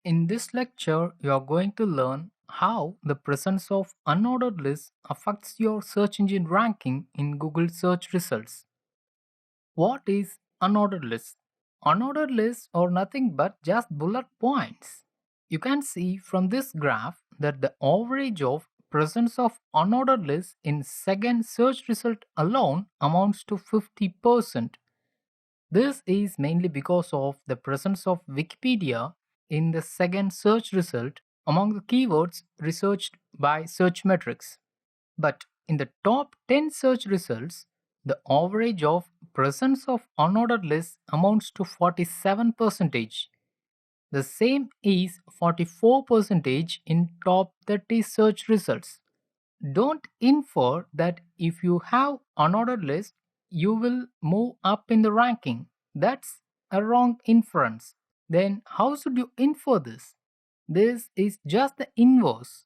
In this lecture, you are going to learn how the presence of unordered lists affects your search engine ranking in Google search results. What is unordered list? Unordered lists are nothing but just bullet points. You can see from this graph that the average of presence of unordered lists in second search result alone amounts to 50%. This is mainly because of the presence of Wikipedia in the second search result among the keywords researched by Searchmetrics. But in the top 10 search results, the average of presence of unordered lists amounts to 47%. The same is 44% in top 30 search results. Don't infer that if you have unordered list, you will move up in the ranking. That's a wrong inference. Then how should you infer this? This is just the inverse.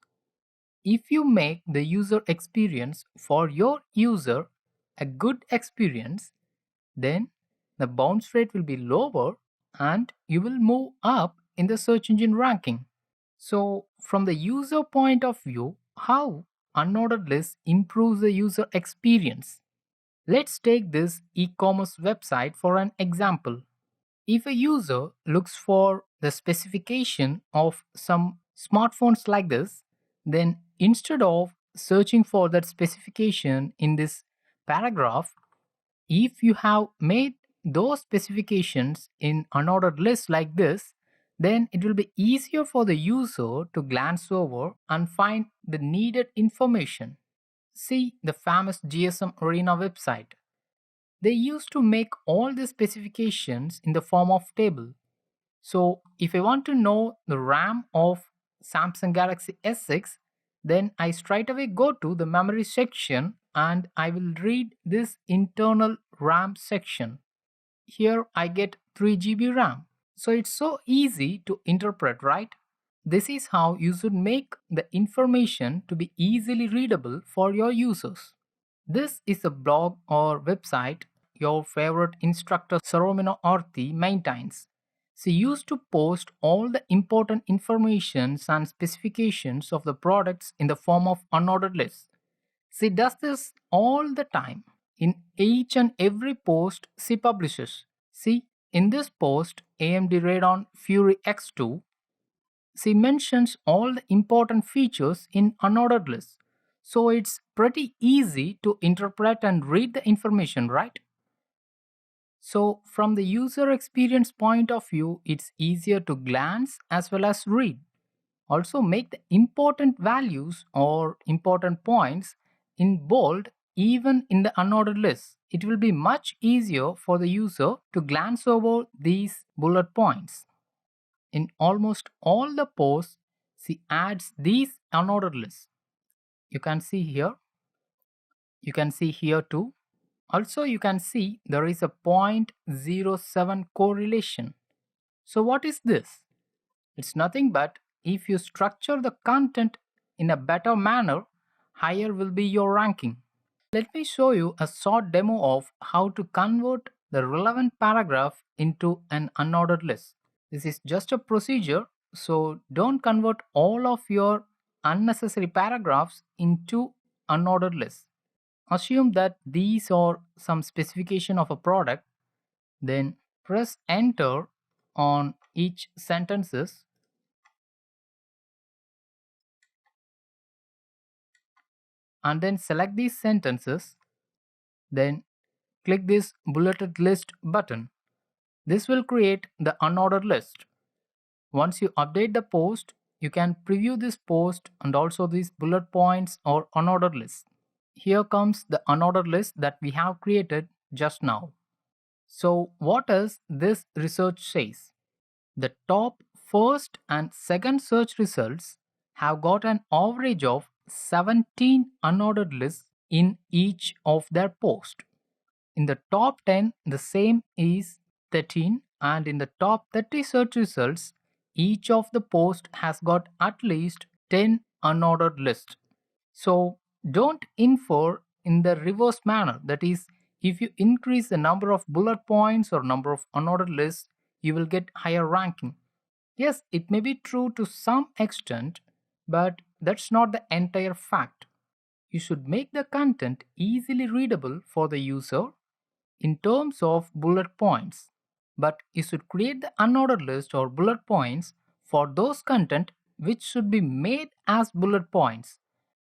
If you make the user experience for your user a good experience, then the bounce rate will be lower and you will move up in the search engine ranking. So, from the user point of view, how unordered list improves the user experience? Let's take this e-commerce website for an example. If a user looks for the specification of some smartphones like this, then instead of searching for that specification in this paragraph, if you have made those specifications in unordered list like this, then it will be easier for the user to glance over and find the needed information. See the famous GSM Arena website. They used to make all the specifications in the form of table. So if I want to know the RAM of Samsung Galaxy S6, then I straight away go to the memory section and I will read this internal RAM section. Here I get 3 GB RAM. So it's so easy to interpret, right? This is how you should make the information to be easily readable for your users. This is a blog or website your favorite instructor Saromino Orthy maintains. She used to post all the important informations and specifications of the products in the form of unordered lists. She does this all the time in each and every post she publishes. See, in this post, AMD Radeon Fury X2, she mentions all the important features in unordered lists. So it's pretty easy to interpret and read the information, right? So, from the user experience point of view, it's easier to glance as well as read. Also, make the important values or important points in bold even in the unordered list. It will be much easier for the user to glance over these bullet points. In almost all the posts, she adds these unordered lists. You can see here. You can see here too. Also, you can see there is a 0.07 correlation. So what is this? It's nothing but if you structure the content in a better manner, higher will be your ranking. Let me show you a short demo of how to convert the relevant paragraph into an unordered list. This is just a procedure, so don't convert all of your unnecessary paragraphs into unordered lists. Assume that these are some specification of a product, then press enter on each sentences and then select these sentences, then click this bulleted list button. This will create the unordered list. Once you update the post, you can preview this post and also these bullet points or unordered list. Here comes the unordered list that we have created just now. So what does this research says? The top first and second search results have got an average of 17 unordered lists in each of their posts. In the top 10, the same is 13, and in the top 30 search results, each of the posts has got at least 10 unordered lists. So don't infer in the reverse manner. That is, if you increase the number of bullet points or number of unordered lists, you will get higher ranking. Yes, it may be true to some extent, but that's not the entire fact. You should make the content easily readable for the user in terms of bullet points, but you should create the unordered list or bullet points for those content which should be made as bullet points.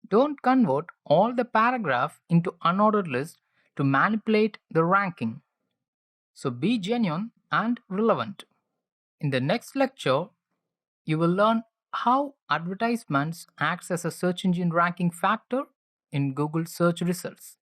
Don't convert all the paragraph into unordered list to manipulate the ranking. So be genuine and relevant. In the next lecture, you will learn how advertisements acts as a search engine ranking factor in Google search results.